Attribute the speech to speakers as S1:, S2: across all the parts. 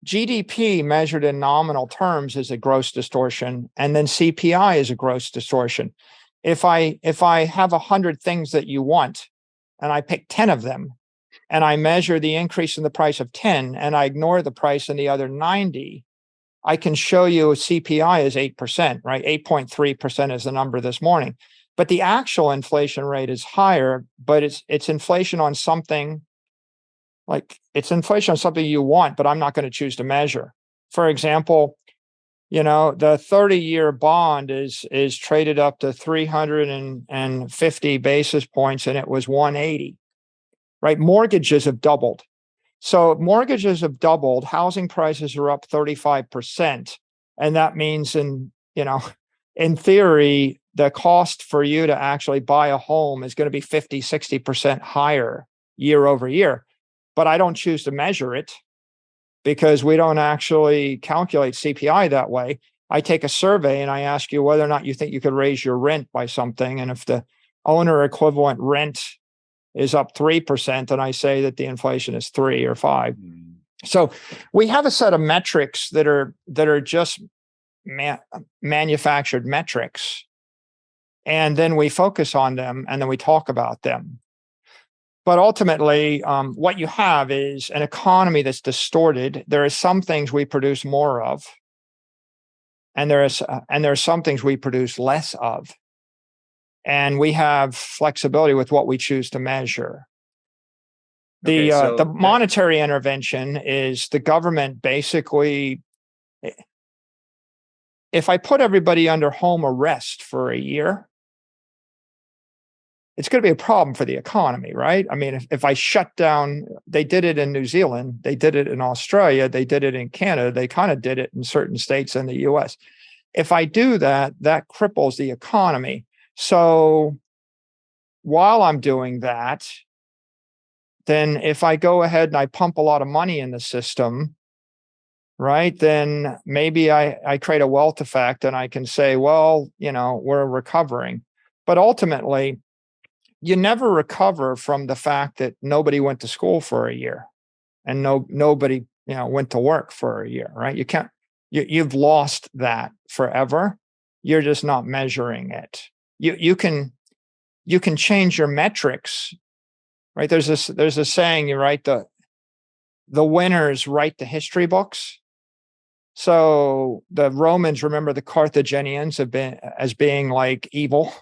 S1: GDP measured in nominal terms is a gross distortion, and then CPI is a gross distortion. If I have 100 things that you want, and I pick 10 of them, and I measure the increase in the price of 10, and I ignore the price in the other 90, I can show you CPI is 8%, right? 8.3% is the number this morning. But the actual inflation rate is higher, but it's inflation on something, like it's inflation on something you want, but I'm not going to choose to measure. For example, the 30-year bond is traded up to 350 basis points, and it was 180, right? Mortgages have doubled. So mortgages have doubled, housing prices are up 35. And that means in theory, the cost for you to actually buy a home is going to be 50, 60% higher year over year. But I don't choose to measure it because we don't actually calculate CPI that way. I take a survey and I ask you whether or not you think you could raise your rent by something. And if the owner equivalent rent is up 3%, and I say that the inflation is 3 or 5. So we have a set of metrics that are just manufactured metrics, and then we focus on them, and then we talk about them. But ultimately, what you have is an economy that's distorted. There are some things we produce more of, and there are some things we produce less of. And we have flexibility with what we choose to measure. The monetary intervention is the government basically, if I put everybody under home arrest for a year, it's going to be a problem for the economy, right? I mean, if I shut down, they did it in New Zealand, they did it in Australia, they did it in Canada, they kind of did it in certain states in the US. If I do that, that cripples the economy. So while I'm doing that, then if I go ahead and I pump a lot of money in the system, right, then maybe I create a wealth effect and I can say, well, we're recovering. But ultimately, you never recover from the fact that nobody went to school for a year and nobody went to work for a year, right? You've lost that forever. You're just not measuring it. You can change your metrics, right? There's a saying, you write the winners write the history books. So the Romans remember the Carthaginians as being like evil,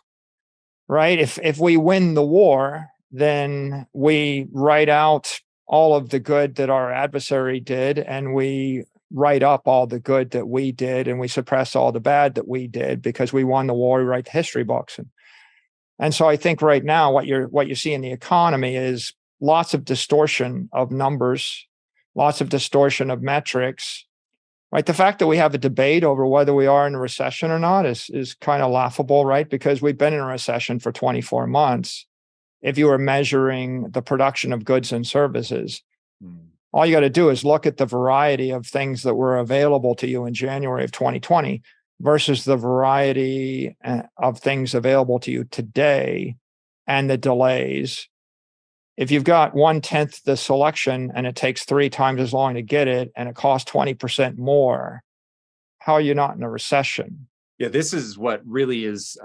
S1: right? If we win the war, then we write out all of the good that our adversary did, and we write up all the good that we did, and we suppress all the bad that we did because we won the war. We write the history books, and so I think right now what you see in the economy is lots of distortion of numbers, lots of distortion of metrics. Right, the fact that we have a debate over whether we are in a recession or not is kind of laughable, right? Because we've been in a recession for 24 months. If you were measuring the production of goods and services. All you got to do is look at the variety of things that were available to you in January of 2020 versus the variety of things available to you today and the delays. If you've got 1/10 the selection and it takes 3 times as long to get it and it costs 20% more, how are you not in a recession?
S2: Yeah, this is what really is,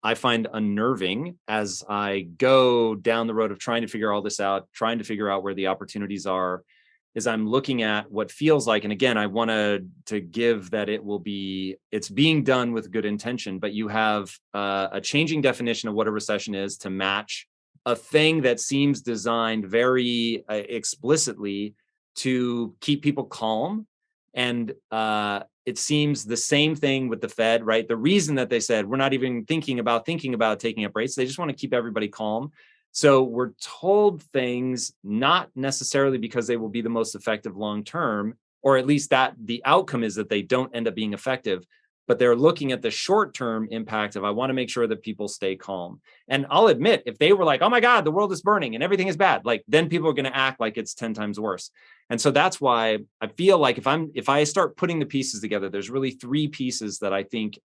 S2: I find unnerving as I go down the road of trying to figure all this out, trying to figure out where the opportunities are, is I'm looking at what feels like, and again, I want to give that it's being done with good intention, but you have a changing definition of what a recession is to match a thing that seems designed very explicitly to keep people calm. And it seems the same thing with the Fed, right? The reason that they said, we're not even thinking about taking up rates, they just want to keep everybody calm. So we're told things not necessarily because they will be the most effective long-term, or at least that the outcome is that they don't end up being effective, but they're looking at the short-term impact of, I want to make sure that people stay calm. And I'll admit, if they were like, oh my God, the world is burning and everything is bad, like then people are going to act like it's 10 times worse. And so that's why I feel like if I start putting the pieces together, there's really 3 pieces that I think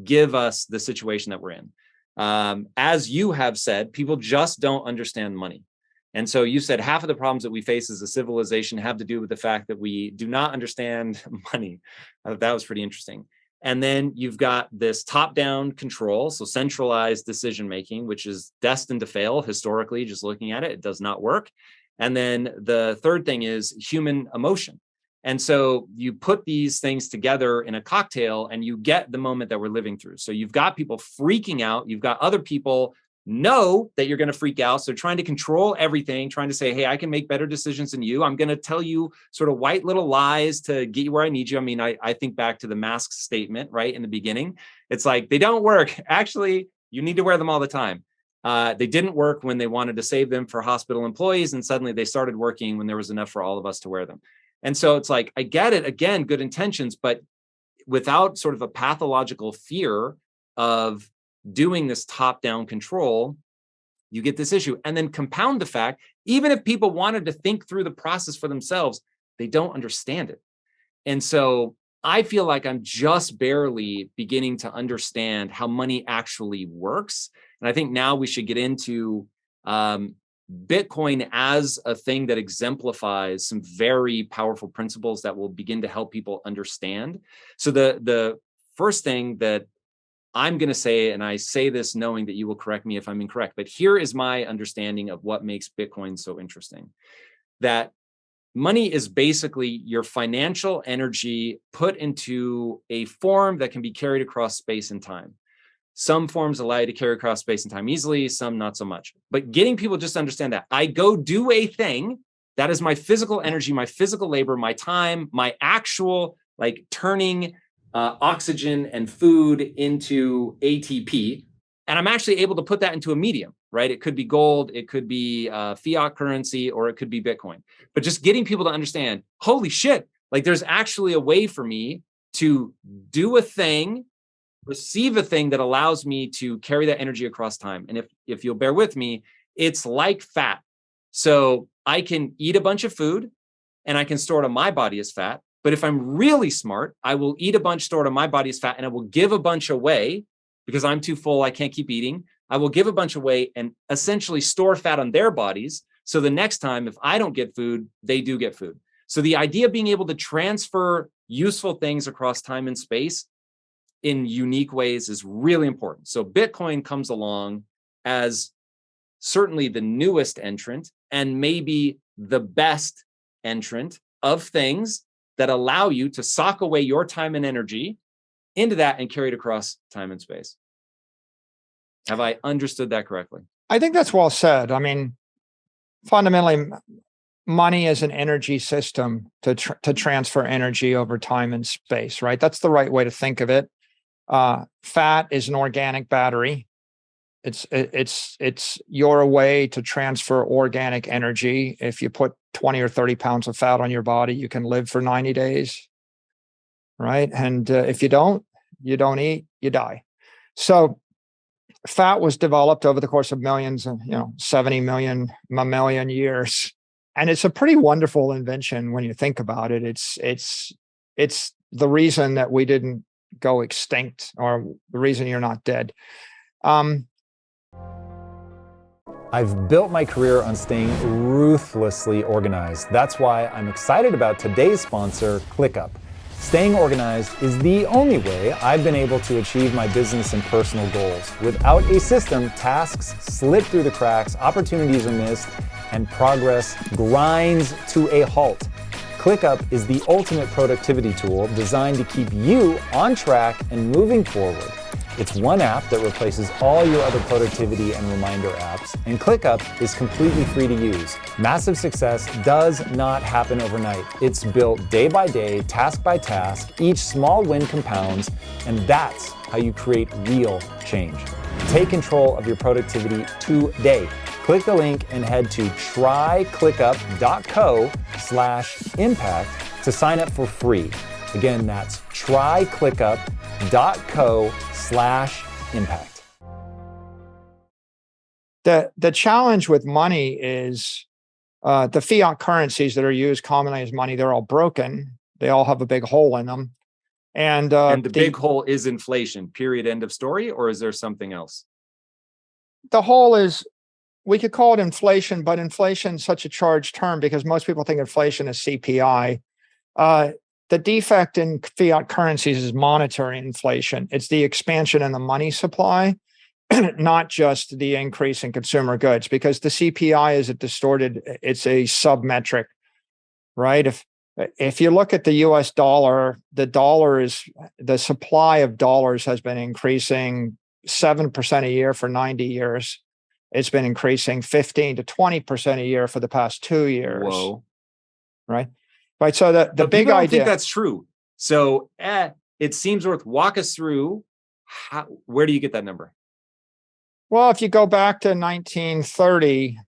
S2: give us the situation that we're in. As you have said, people just don't understand money. And so you said half of the problems that we face as a civilization have to do with the fact that we do not understand money. That was pretty interesting. And then you've got this top-down control, so centralized decision-making, which is destined to fail historically, just looking at it, it does not work. And then the third thing is human emotion. And so you put these things together in a cocktail and you get the moment that we're living through. So you've got people freaking out, you've got other people know that you're going to freak out. So trying to control everything, trying to say, hey, I can make better decisions than you. I'm going to tell you sort of white little lies to get you where I need you. I mean, I think back to the mask statement, right? In the beginning, it's like, they don't work. Actually, you need to wear them all the time. They didn't work when they wanted to save them for hospital employees. And suddenly they started working when there was enough for all of us to wear them. And so it's like, I get it. Again, good intentions, but without sort of a pathological fear of doing this top-down control, you get this issue. And then compound the fact, even if people wanted to think through the process for themselves, they don't understand it. And so I feel like I'm just barely beginning to understand how money actually works. And I think now we should get into Bitcoin as a thing that exemplifies some very powerful principles that will begin to help people understand. So the first thing that I'm going to say, and I say this knowing that you will correct me if I'm incorrect, but here is my understanding of what makes Bitcoin so interesting. That money is basically your financial energy put into a form that can be carried across space and time. Some forms allow you to carry across space and time easily, some not so much. But getting people just to understand that I go do a thing, that is my physical energy, my physical labor, my time, my actual like turning oxygen and food into ATP. And I'm actually able to put that into a medium, right? It could be gold, it could be fiat currency, or it could be Bitcoin. But just getting people to understand, holy shit, like there's actually a way for me to do a thing, receive a thing that allows me to carry that energy across time. And if you'll bear with me, it's like fat. So I can eat a bunch of food and I can store it on my body as fat. But if I'm really smart, I will eat a bunch, store it on my body as fat, and I will give a bunch away because I'm too full, I can't keep eating. I will give a bunch away and essentially store fat on their bodies. So the next time, if I don't get food, they do get food. So the idea of being able to transfer useful things across time and space in unique ways is really important. So Bitcoin comes along as certainly the newest entrant and maybe the best entrant of things that allow you to sock away your time and energy into that and carry it across time and space. Have I understood that correctly?
S1: I think that's well said. I mean, fundamentally, money is an energy system to transfer energy over time and space, right? That's the right way to think of it. Fat is an organic battery. It's your way to transfer organic energy. If you put 20 or 30 pounds of fat on your body, you can live for 90 days, right? And if you don't eat, you die. So fat was developed over the course of millions of, 70 million mammalian years. And it's a pretty wonderful invention when you think about it. It's the reason that we didn't go extinct, or the reason you're not dead.
S3: I've built my career on staying ruthlessly organized. That's why I'm excited about today's sponsor, ClickUp. Staying organized is the only way I've been able to achieve my business and personal goals. Without a system, tasks slip through the cracks, opportunities are missed, and progress grinds to a halt. ClickUp is the ultimate productivity tool designed to keep you on track and moving forward. It's one app that replaces all your other productivity and reminder apps, and ClickUp is completely free to use. Massive success does not happen overnight. It's built day by day, task by task. Each small win compounds, and that's how you create real change. Take control of your productivity today. Click the link and head to tryclickup.co/impact to sign up for free. Again, that's tryclickup.co/impact.
S1: The challenge with money is the fiat currencies that are used commonly as money, they're all broken. They all have a big hole in them. And
S2: the big hole is inflation, period, end of story, or is there something else?
S1: The hole is we could call it inflation, but inflation is such a charged term because most people think inflation is CPI. The defect in fiat currencies is monetary inflation. It's the expansion in the money supply, not just the increase in consumer goods, because the CPI is a distorted, it's a submetric, right? If you look at the US dollar, the supply of dollars has been increasing 7% a year for 90 years. It's been increasing 15 to 20% a year for the past 2 years.
S2: Whoa.
S1: Right. Right. So the big
S2: people don't
S1: idea.
S2: think that's true. So it seems worth walk us through where do you get that number?
S1: Well, if you go back to 1930,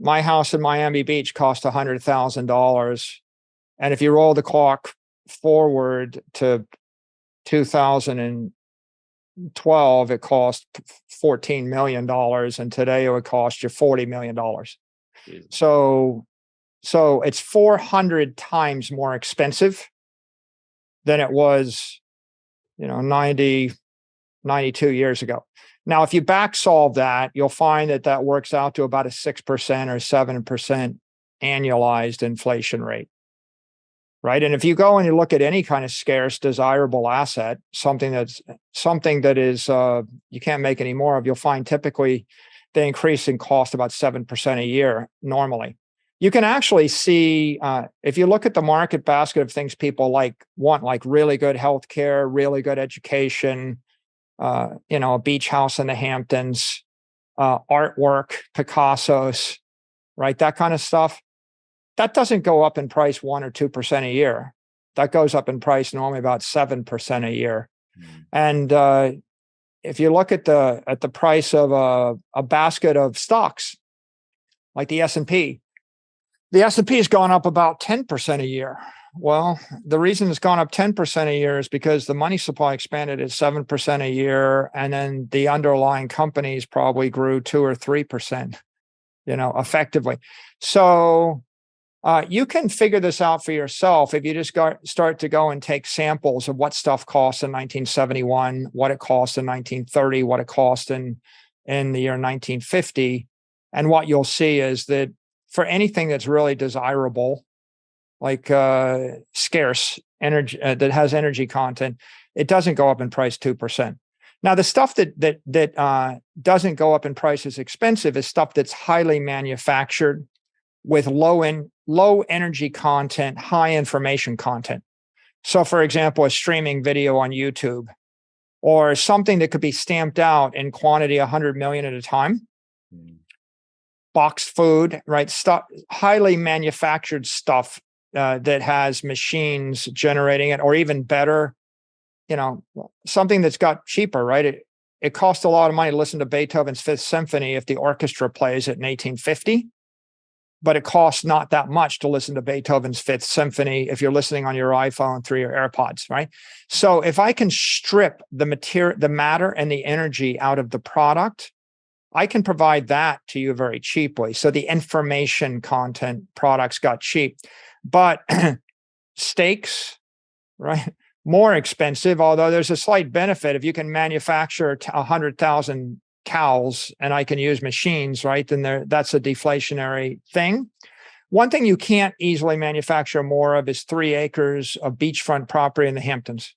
S1: my house in Miami Beach cost $100,000. And if you roll the clock forward to 2012, it cost $14 million. And today it would cost you $40 million. So it's 400 times more expensive than it was, 92 years ago. Now, if you back solve that, you'll find that works out to about a 6% or 7% annualized inflation rate, right? And if you go and you look at any kind of scarce, desirable asset, something that is you can't make any more of, you'll find typically they increase in cost about 7% a year normally. You can actually see, if you look at the market basket of things people want, like really good healthcare, really good education, a beach house in the Hamptons, artwork, Picasso's, right? That kind of stuff. That doesn't go up in price 1 or 2% a year. That goes up in price normally about 7% a year. And if you look at the price of a basket of stocks, like the S&P, the S&P has gone up about 10% a year. Well, the reason it's gone up 10% a year is because the money supply expanded at 7% a year, and then the underlying companies probably grew 2 or 3%, effectively. So you can figure this out for yourself if you just start to go and take samples of what stuff cost in 1971, what it cost in 1930, what it cost in the year 1950. And what you'll see is that for anything that's really desirable, like scarce energy that has energy content, it doesn't go up in price 2%. Now, the stuff that doesn't go up in price as expensive is stuff that's highly manufactured with low energy content, high information content. So, for example, a streaming video on YouTube, or something that could be stamped out in quantity 100 million at a time. Boxed food, right? Stuff, highly manufactured stuff that has machines generating it, or even better, something that's got cheaper, right? It costs a lot of money to listen to Beethoven's Fifth Symphony if the orchestra plays it in 1850, but it costs not that much to listen to Beethoven's Fifth Symphony if you're listening on your iPhone through your AirPods, right? So if I can strip the matter and the energy out of the product, I can provide that to you very cheaply. So the information content products got cheap, but steaks, right? More expensive, although there's a slight benefit. If you can manufacture 100,000 cows and I can use machines, right? Then that's a deflationary thing. One thing you can't easily manufacture more of is 3 acres of beachfront property in the Hamptons.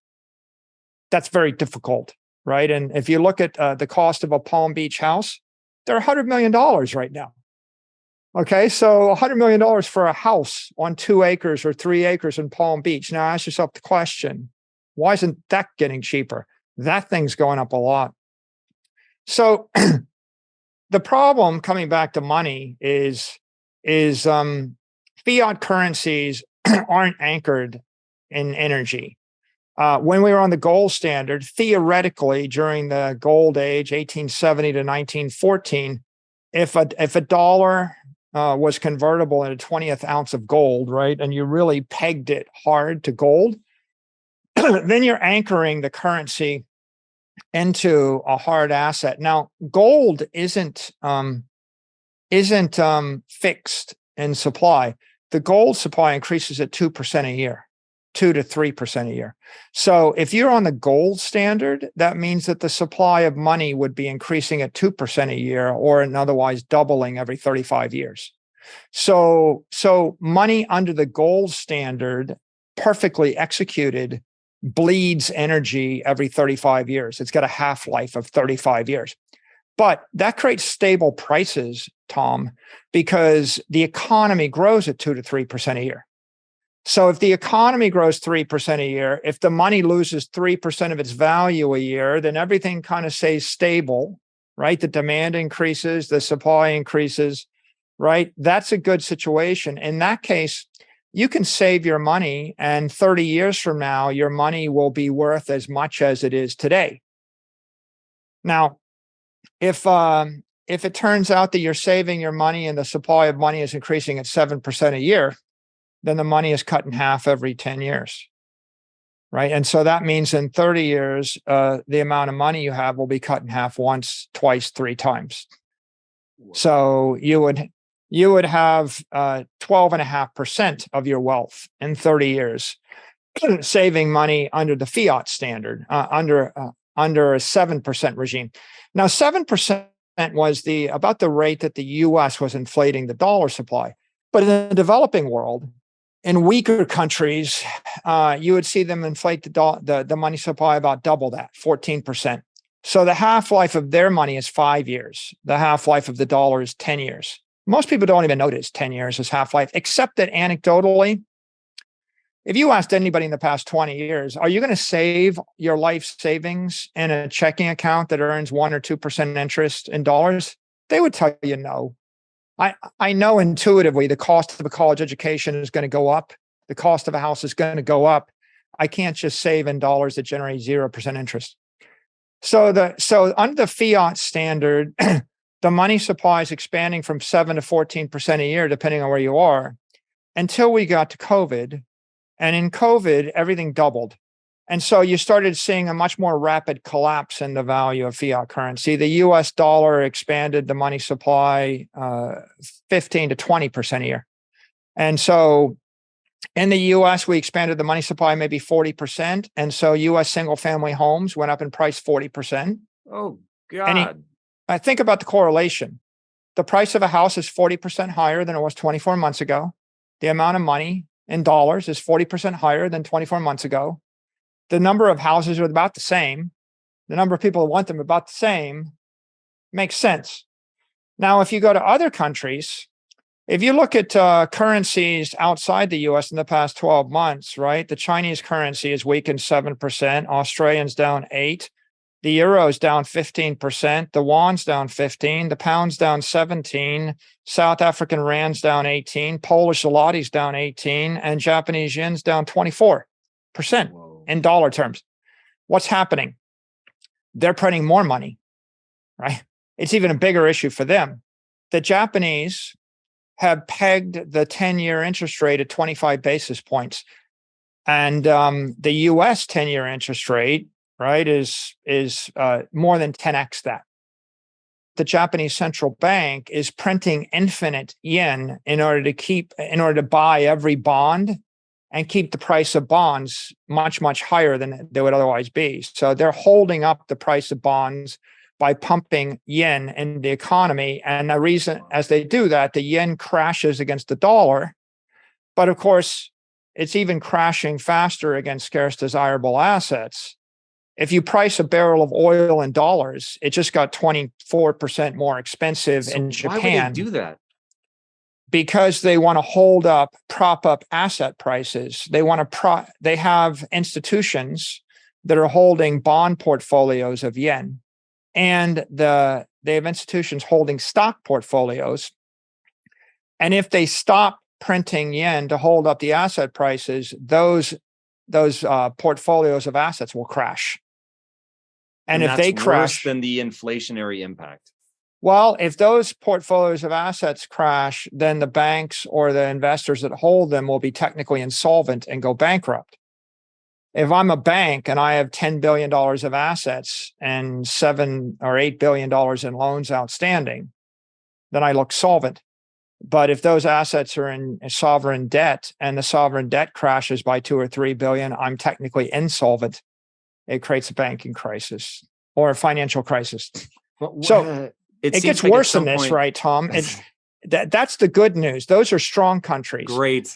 S1: That's very difficult, right? And if you look at the cost of a Palm Beach house, they're $100 million right now. Okay, so $100 million for a house on 2 acres or 3 acres in Palm Beach. Now ask yourself the question, why isn't that getting cheaper? That thing's going up a lot. So the problem, coming back to money, is fiat currencies aren't anchored in energy. When we were on the gold standard, theoretically, during the gold age, 1870 to 1914, if a dollar was convertible in a 20th ounce of gold, right, and you really pegged it hard to gold, then you're anchoring the currency into a hard asset. Now, gold isn't fixed in supply. The gold supply increases at 2% a year. 2 to 3% a year. So if you're on the gold standard, that means that the supply of money would be increasing at 2% a year, or otherwise doubling every 35 years. So money under the gold standard, perfectly executed, bleeds energy every 35 years. It's got a half-life of 35 years. But that creates stable prices, Tom, because the economy grows at 2 to 3% a year. So if the economy grows 3% a year, if the money loses 3% of its value a year, then everything kind of stays stable, right? The demand increases, the supply increases, right? That's a good situation. In that case, you can save your money, and 30 years from now, your money will be worth as much as it is today. Now, if it turns out that you're saving your money and the supply of money is increasing at 7% a year, then the money is cut in half every 10 years, right? And so that means in 30 years, the amount of money you have will be cut in half once, twice, 3 times. So you would have 12.5% of your wealth in 30 years saving money under the fiat standard, under a 7% regime. Now, 7% was about the rate that the US was inflating the dollar supply. But in the developing world, in weaker countries, you would see them inflate the money supply about double that, 14%. So the half-life of their money is 5 years. The half-life of the dollar is 10 years. Most people don't even notice 10 years as half-life, except that anecdotally, if you asked anybody in the past 20 years, are you going to save your life savings in a checking account that earns 1 or 2% interest in dollars? They would tell you no. I know intuitively the cost of a college education is going to go up. The cost of a house is going to go up. I can't just save in dollars that generate 0% interest. So under the fiat standard, the money supply is expanding from 7 to 14% a year, depending on where you are, until we got to COVID. And in COVID, everything doubled. And so you started seeing a much more rapid collapse in the value of fiat currency. The US dollar expanded the money supply 15 to 20% a year. And so in the US, we expanded the money supply maybe 40%. And so US single family homes went up in price 40%.
S2: Oh, God.
S1: I think about the correlation. The price of a house is 40% higher than it was 24 months ago. The amount of money in dollars is 40% higher than 24 months ago. The number of houses are about the same. The number of people who want them about the same. Makes sense. Now, if you go to other countries, if you look at currencies outside the US in the past 12 months, right? The Chinese currency has weakened 7%, Australian's down 8%, the euro is down 15%, the won's down 15%, the pound's down 17%, South African rand's down 18%, Polish zlotys down 18%, and Japanese yen's down 24% in dollar terms. What's happening? They're printing more money, right? It's even a bigger issue for them. The Japanese have pegged the 10-year interest rate at 25 basis points. And the US 10-year interest rate, right, is more than 10x that. The Japanese central bank is printing infinite yen in order to buy every bond and keep the price of bonds much, much higher than they would otherwise be. So they're holding up the price of bonds by pumping yen in the economy. And the reason, as they do that, the yen crashes against the dollar. But of course, it's even crashing faster against scarce desirable assets. If you price a barrel of oil in dollars, it just got 24% more expensive in Japan.
S2: Why would they do that?
S1: Because they want to prop up asset prices. They have institutions that are holding bond portfolios of yen, and they have institutions holding stock portfolios. And if they stop printing yen to hold up the asset prices, those portfolios of assets will crash. And if they crash,
S2: worse than the inflationary impact.
S1: Well, if those portfolios of assets crash, then the banks or the investors that hold them will be technically insolvent and go bankrupt. If I'm a bank and I have $10 billion of assets and $7 or $8 billion in loans outstanding, then I look solvent. But if those assets are in sovereign debt and the sovereign debt crashes by 2 or 3 billion, I'm technically insolvent. It creates a banking crisis or a financial crisis. So it gets
S2: like
S1: worse than this, right, Tom? That's the good news. Those are strong countries.
S2: Great.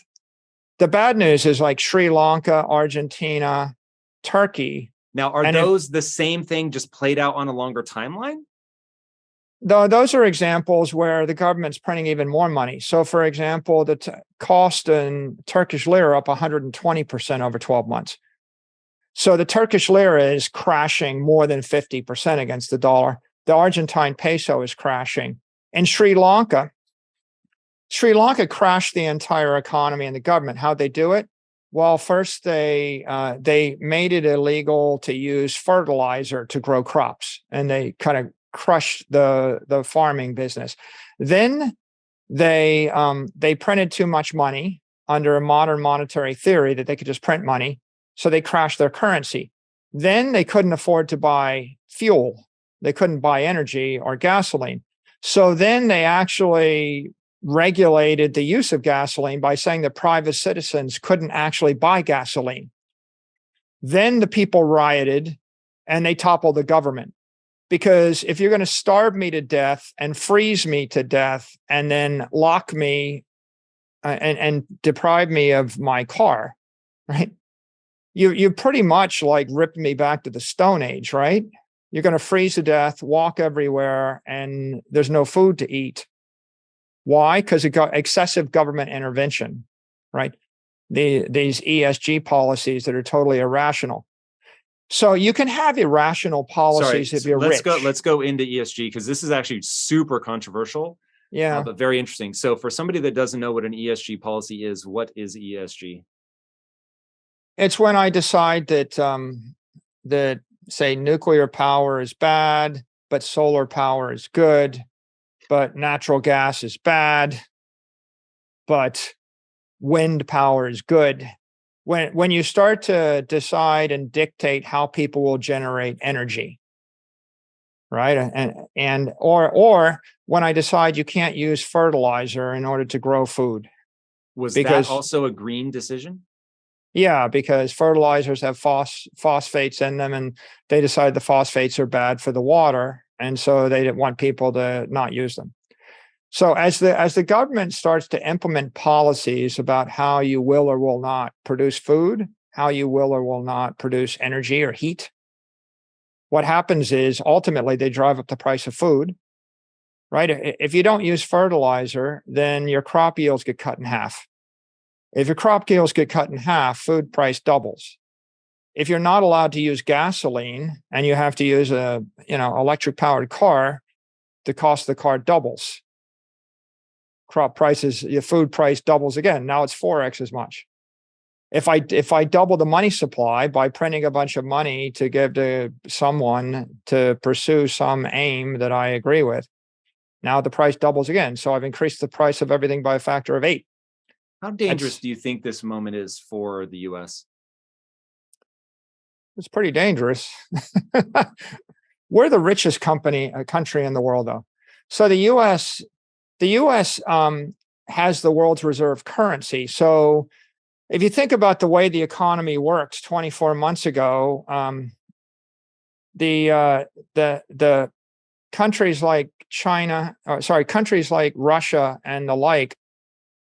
S1: The bad news is like Sri Lanka, Argentina, Turkey.
S2: Now, are those the same thing, just played out on a longer timeline?
S1: Those are examples where the government's printing even more money. So, for example, the cost in Turkish lira up 120% over 12 months. So the Turkish lira is crashing more than 50% against the dollar. The Argentine peso is crashing. In Sri Lanka crashed the entire economy and the government. How'd they do it? Well, first they made it illegal to use fertilizer to grow crops, and they kind of crushed the farming business. Then they printed too much money under a modern monetary theory that they could just print money, so they crashed their currency. Then they couldn't afford to buy fuel. They couldn't buy energy or gasoline. So then they actually regulated the use of gasoline by saying that private citizens couldn't actually buy gasoline. Then the people rioted and they toppled the government. Because if you're going to starve me to death and freeze me to death and then lock me and deprive me of my car, right? You pretty much like ripped me back to the Stone Age, right? You're going to freeze to death, walk everywhere, and there's no food to eat. Why? Because it got excessive government intervention, right? These ESG policies that are totally irrational. So you can have irrational policies if you're rich.
S2: Let's go into ESG, because this is actually super controversial.
S1: Yeah,
S2: but very interesting. So for somebody that doesn't know what an ESG policy is, what is ESG?
S1: It's when I decide that say nuclear power is bad, but solar power is good, but natural gas is bad, but wind power is good. When you start to decide and dictate how people will generate energy, right? Or when I decide you can't use fertilizer in order to grow food.
S2: Was that also a green decision?
S1: Yeah, because fertilizers have phosphates in them, and they decide the phosphates are bad for the water, and so they didn't want people to not use them. So as the government starts to implement policies about how you will or will not produce food, how you will or will not produce energy or heat, what happens is ultimately they drive up the price of food, right? If you don't use fertilizer, then your crop yields get cut in half. If your crop yields get cut in half, food price doubles. If you're not allowed to use gasoline and you have to use a electric powered car, the cost of the car doubles. Crop prices, your food price doubles again. Now it's 4x as much. If I double the money supply by printing a bunch of money to give to someone to pursue some aim that I agree with, now the price doubles again. So I've increased the price of everything by a factor of 8.
S2: How dangerous do you think this moment is for the US?
S1: It's pretty dangerous. We're the richest country in the world, though. So the U.S. Has the world's reserve currency. So if you think about the way the economy worked 24 months ago, the countries like countries like Russia and the like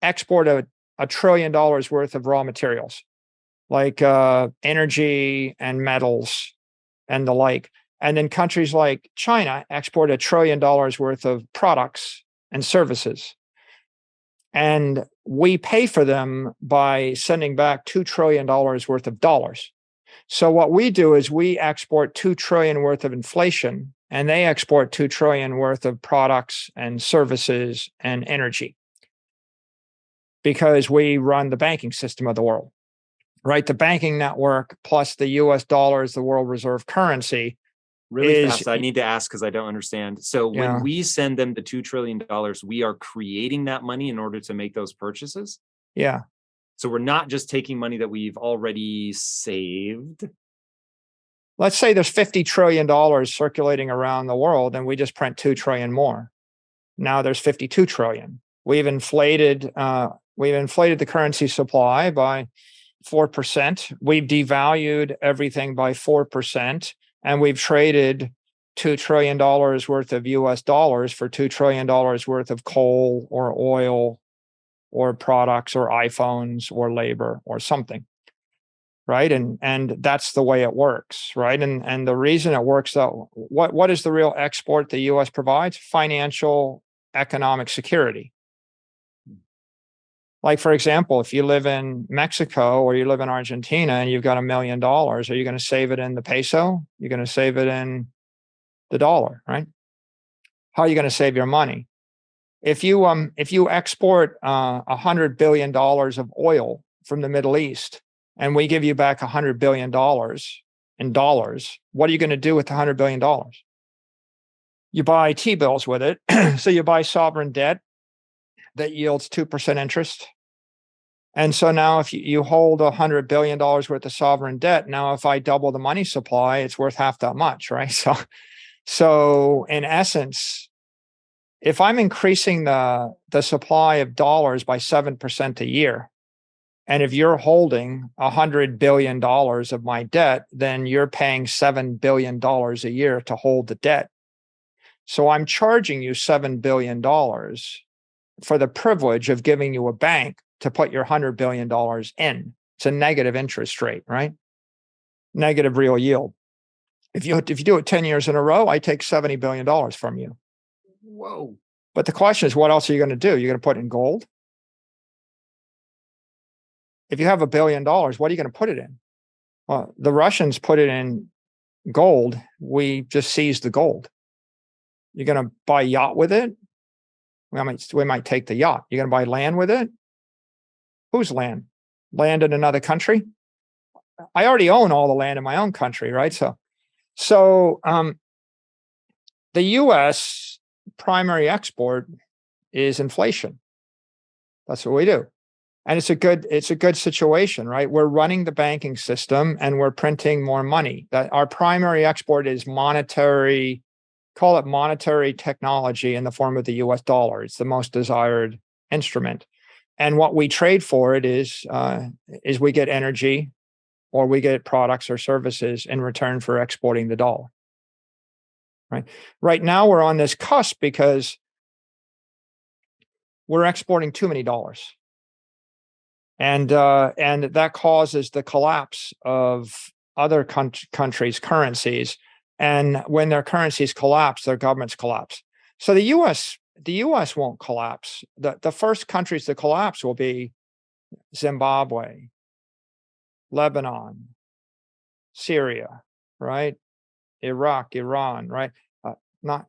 S1: export $1 trillion worth of raw materials, like energy and metals and the like. And then countries like China export $1 trillion worth of products and services. And we pay for them by sending back $2 trillion worth of dollars. So what we do is we export $2 trillion worth of inflation, and they export $2 trillion worth of products and services and energy, because we run the banking system of the world, right? The banking network plus the US dollar is the world reserve currency.
S2: Really fast, I need to ask because I don't understand. So when we send them the $2 trillion, we are creating that money in order to make those purchases?
S1: Yeah.
S2: So we're not just taking money that we've already saved.
S1: Let's say there's $50 trillion circulating around the world, and we just print $2 trillion more. Now there's $52 trillion. We've inflated the currency supply by 4%. We've devalued everything by 4%, and we've traded $2 trillion worth of US dollars for $2 trillion worth of coal or oil or products or iPhones or labor or something. Right. And that's the way it works. Right. And the reason it works, though, what is the real export the US provides? Financial economic security. Like, for example, if you live in Mexico or you live in Argentina and you've got $1 million, are you going to save it in the peso? You're going to save it in the dollar, right? How are you going to save your money? If you export $100 billion of oil from the Middle East and we give you back $100 billion in dollars, what are you going to do with the $100 billion? You buy T-bills with it. So you buy sovereign debt that yields 2% interest. And so now if you hold $100 billion worth of sovereign debt, now if I double the money supply, it's worth half that much, right? So in essence, if I'm increasing the supply of dollars by 7% a year, and if you're holding $100 billion of my debt, then you're paying $7 billion a year to hold the debt. So I'm charging you $7 billion for the privilege of giving you a bank to put your $100 billion in. It's a negative interest rate, right? Negative real yield. If you do it 10 years in a row, I take $70 billion from you.
S2: Whoa.
S1: But the question is, what else are you going to do? You're going to put it in gold? If you have $1 billion, what are you going to put it in? Well, the Russians put it in gold. We just seized the gold. You're going to buy a yacht with it? We might take the yacht. You're going to buy land with it? Whose land? Land in another country? I already own all the land in my own country, right? So the U.S. primary export is inflation. That's what we do. And it's a good situation, right? We're running the banking system and we're printing more money. That our primary export is monetary, call it monetary technology in the form of the US dollar. It's the most desired instrument. And what we trade for it is we get energy or we get products or services in return for exporting the dollar. Right now we're on this cusp because we're exporting too many dollars. And that causes the collapse of other countries' currencies. And when their currencies collapse, their governments collapse. So the U.S. won't collapse. The first countries to collapse will be Zimbabwe, Lebanon, Syria, right? Iraq, Iran, right? Not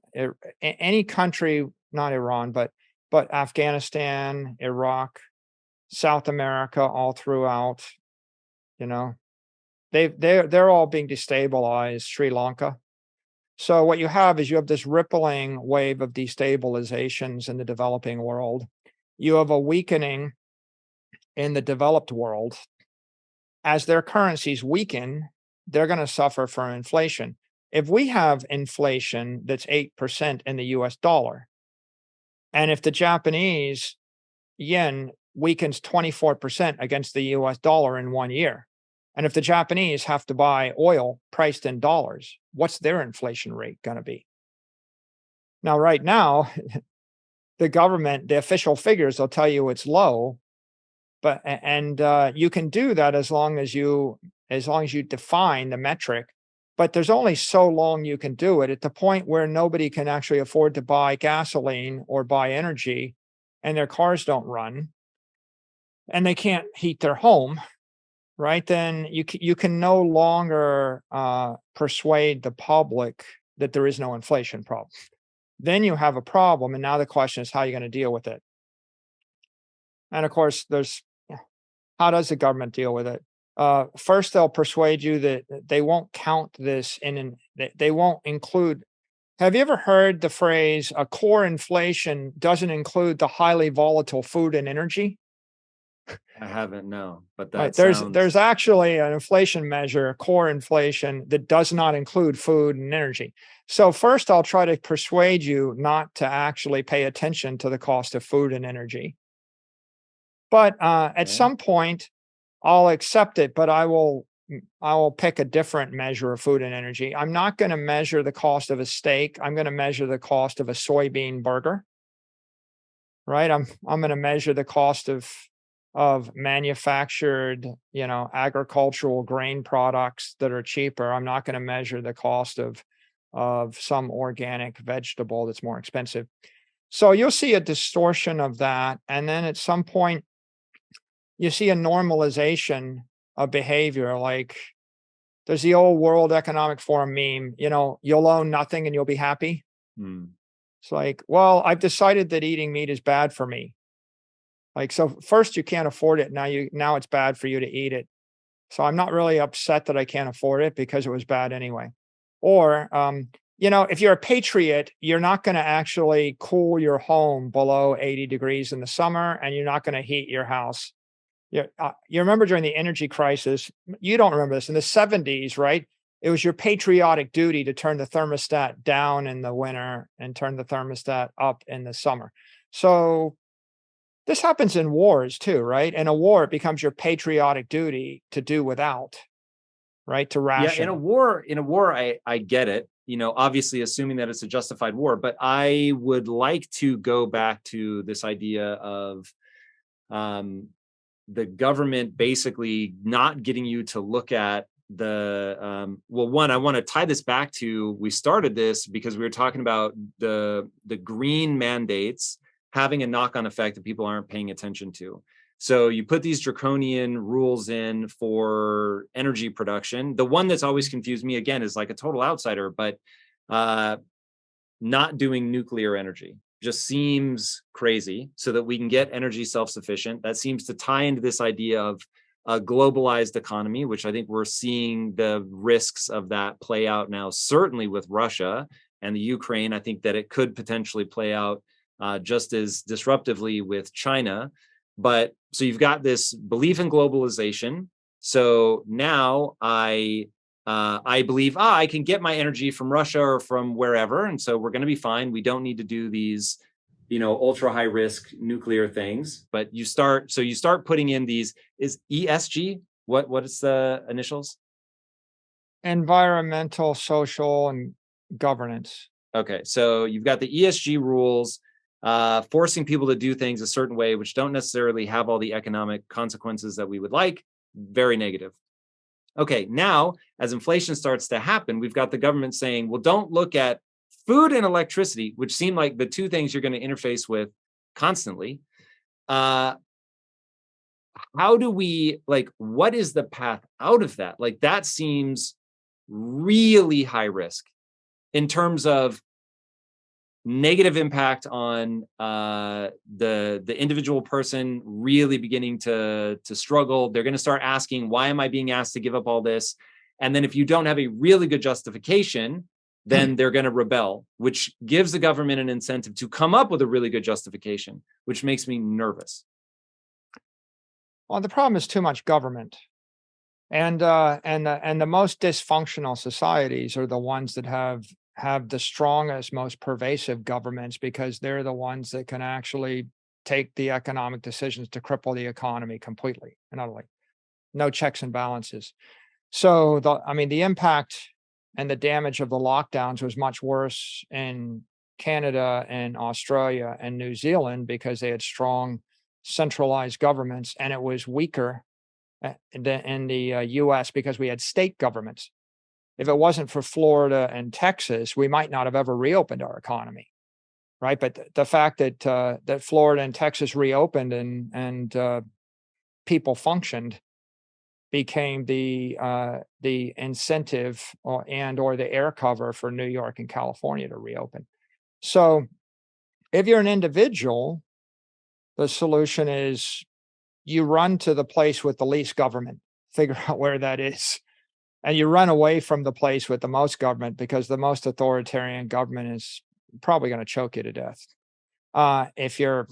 S1: any country, not Iran, but Afghanistan, Iraq, South America, all throughout, they're all being destabilized. Sri Lanka. So what you have this rippling wave of destabilizations in the developing world. You have a weakening in the developed world. As their currencies weaken, they're going to suffer from inflation. If we have inflation that's 8% in the US dollar, and if the Japanese yen weakens 24% against the US dollar in 1 year, and if the Japanese have to buy oil priced in dollars, what's their inflation rate going to be? Now, right now, the government, the official figures will tell you it's low, but you can do that as long as you define the metric. But there's only so long you can do it at the point where nobody can actually afford to buy gasoline or buy energy, and their cars don't run, and they can't heat their home. Right, then you can no longer persuade the public that there is no inflation problem. Then you have a problem, and now the question is how you're going to deal with it. And of course, how does the government deal with it? First, they'll persuade you that they won't count this they won't include. Have you ever heard the phrase, a core inflation doesn't include the highly volatile food and energy?
S2: I haven't, no, but that
S1: Right.
S2: sounds.
S1: There's actually an inflation measure, core inflation, that does not include food and energy. So first, I'll try to persuade you not to actually pay attention to the cost of food and energy. But at
S2: Okay.
S1: some point, I'll accept it, but I will pick a different measure of food and energy. I'm not going to measure the cost of a steak. I'm going to measure the cost of a soybean burger, right? I'm going to measure the cost of manufactured, agricultural grain products that are cheaper. I'm not going to measure the cost of some organic vegetable that's more expensive. So you'll see a distortion of that, and then at some point you see a normalization of behavior. Like there's the old World Economic Forum meme, you'll own nothing and you'll be happy.
S2: Hmm.
S1: It's like, well, I've decided that eating meat is bad for me. Like, so first you can't afford it. Now it's bad for you to eat it. So I'm not really upset that I can't afford it because it was bad anyway. Or, if you're a patriot, you're not going to actually cool your home below 80 degrees in the summer, and you're not going to heat your house. You remember during the energy crisis, you don't remember this, in the 70s, right? It was your patriotic duty to turn the thermostat down in the winter and turn the thermostat up in the summer. So this happens in wars too, right? In a war, it becomes your patriotic duty to do without, right? To
S2: Yeah,
S1: ration.
S2: in a war, I get it. Obviously assuming that it's a justified war, but I would like to go back to this idea of the government basically not getting you to look at one, I want to tie this back to, we started this because we were talking about the green mandates having a knock-on effect that people aren't paying attention to. So you put these draconian rules in for energy production. The one that's always confused me, again, is like a total outsider, but not doing nuclear energy just seems crazy, so that we can get energy self-sufficient. That seems to tie into this idea of a globalized economy, which I think we're seeing the risks of that play out now, certainly with Russia and the Ukraine. I think that it could potentially play out just as disruptively with China. But so you've got this belief in globalization. So now I believe, I can get my energy from Russia or from wherever, and so we're going to be fine. We don't need to do these, ultra high risk nuclear things. But you start putting in these, is ESG, what is the initials?
S1: Environmental, social, and governance.
S2: Okay, so you've got the ESG rules, forcing people to do things a certain way, which don't necessarily have all the economic consequences that we would like. Very negative. Okay, now as inflation starts to happen, we've got the government saying, well, don't look at food and electricity, which seem like the two things you're going to interface with constantly. How do we, what is the path out of that? Like, that seems really high risk in terms of negative impact on the individual person really beginning to struggle. They're going to start asking, why am I being asked to give up all this? And then if you don't have a really good justification, then they're going to rebel, which gives the government an incentive to come up with a really good justification, which makes me nervous.
S1: Well, the problem is too much government. And the most dysfunctional societies are the ones that have the strongest, most pervasive governments, because they're the ones that can actually take the economic decisions to cripple the economy completely and utterly. No checks and balances. So the impact and the damage of the lockdowns was much worse in Canada and Australia and New Zealand because they had strong centralized governments, and it was weaker in the US because we had state governments. If it wasn't for Florida and Texas, we might not have ever reopened our economy, right? But the fact that that Florida and Texas reopened and people functioned became the incentive or the air cover for New York and California to reopen. So, if you're an individual, the solution is you run to the place with the least government, figure out where that is. And you run away from the place with the most government, because the most authoritarian government is probably going to choke you to death. If you're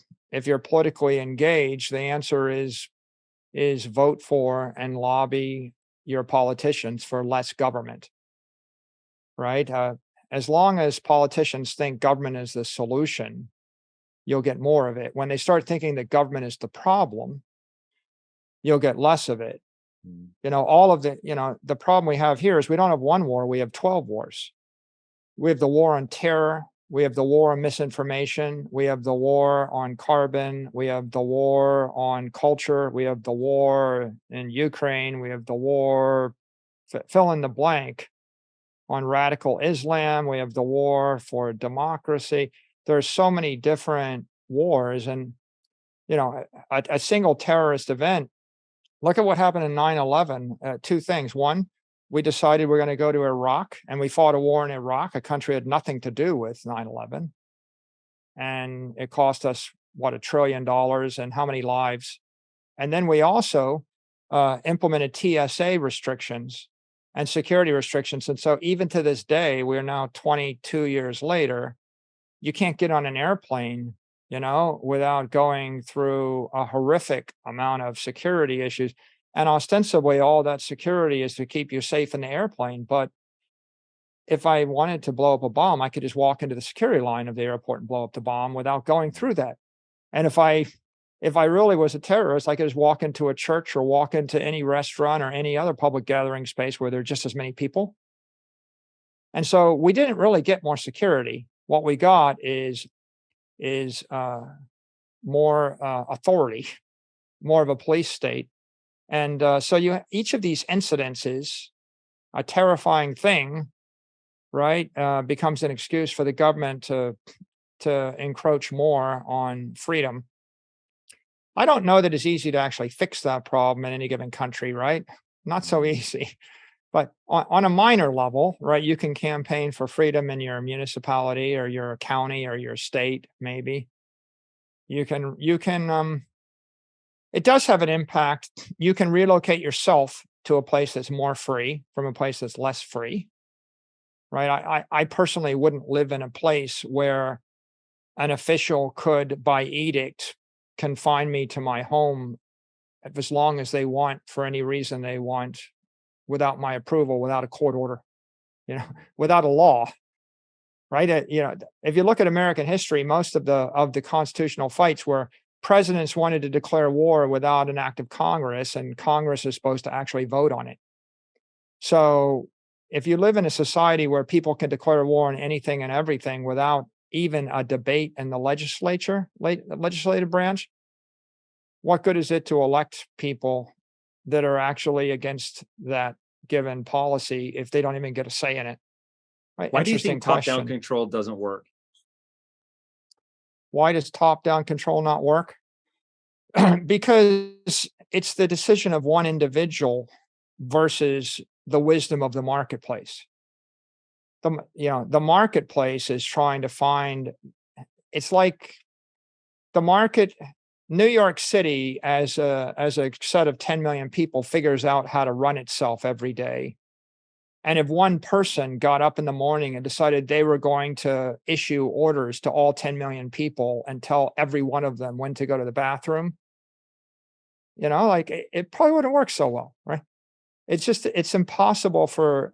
S1: politically engaged, the answer is is vote for and lobby your politicians for less government, right? As long as politicians think government is the solution, you'll get more of it. When they start thinking that government is the problem, you'll get less of it. All of the problem we have here is we don't have one war, we have 12 wars. We have the war on terror, we have the war on misinformation, we have the war on carbon, we have the war on culture, we have the war in Ukraine, we have the war, fill in the blank, on radical Islam, we have the war for democracy. There's so many different wars, and a single terrorist event. Look at what happened in 9/11. Two things. One, we decided we're going to go to Iraq, and we fought a war in Iraq. A country had nothing to do with 9/11. And it cost us, $1 trillion, and how many lives? And then we also implemented TSA restrictions and security restrictions. And so even to this day, we're now 22 years later, you can't get on an airplane, without going through a horrific amount of security issues. And ostensibly, all that security is to keep you safe in the airplane. But if I wanted to blow up a bomb, I could just walk into the security line of the airport and blow up the bomb without going through that. And if I really was a terrorist, I could just walk into a church or walk into any restaurant or any other public gathering space where there are just as many people. And so we didn't really get more security. What we got is more authority, more of a police state. And so each of these incidences, a terrifying thing, right, becomes an excuse for the government to encroach more on freedom. I don't know that it's easy to actually fix that problem in any given country, right? Not so easy. But on a minor level, right, you can campaign for freedom in your municipality or your county or your state, maybe. You can it does have an impact. You can relocate yourself to a place that's more free from a place that's less free, right? I personally wouldn't live in a place where an official could, by edict, confine me to my home as long as they want, for any reason they want, without my approval, without a court order, without a law, right? If you look at American history, most of the constitutional fights where presidents wanted to declare war without an act of Congress, and Congress is supposed to actually vote on it. So if you live in a society where people can declare war on anything and everything without even a debate in the legislative branch, what good is it to elect people that are actually against that given policy if they don't even get a say in it? Right?
S2: Why do you think top-down control doesn't work?
S1: Why does top-down control not work? Because it's the decision of one individual versus the wisdom of the marketplace. The marketplace is trying to find, it's like the market, New York City as a set of 10 million people figures out how to run itself every day. And if one person got up in the morning and decided they were going to issue orders to all 10 million people and tell every one of them when to go to the bathroom, it probably wouldn't work so well, right? It's impossible for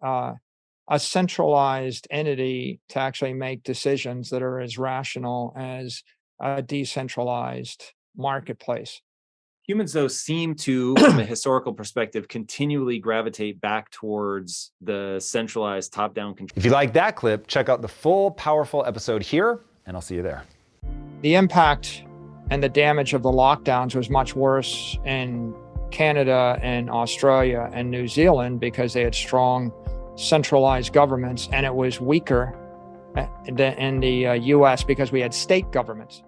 S1: a centralized entity to actually make decisions that are as rational as a decentralized marketplace.
S2: Humans, though, seem to, from a historical perspective, continually gravitate back towards the centralized top-down control.
S3: If you like that clip, check out the full powerful episode here, and I'll see you there.
S1: The impact and the damage of the lockdowns was much worse in Canada and Australia and New Zealand because they had strong centralized governments, and it was weaker in the US because we had state governments.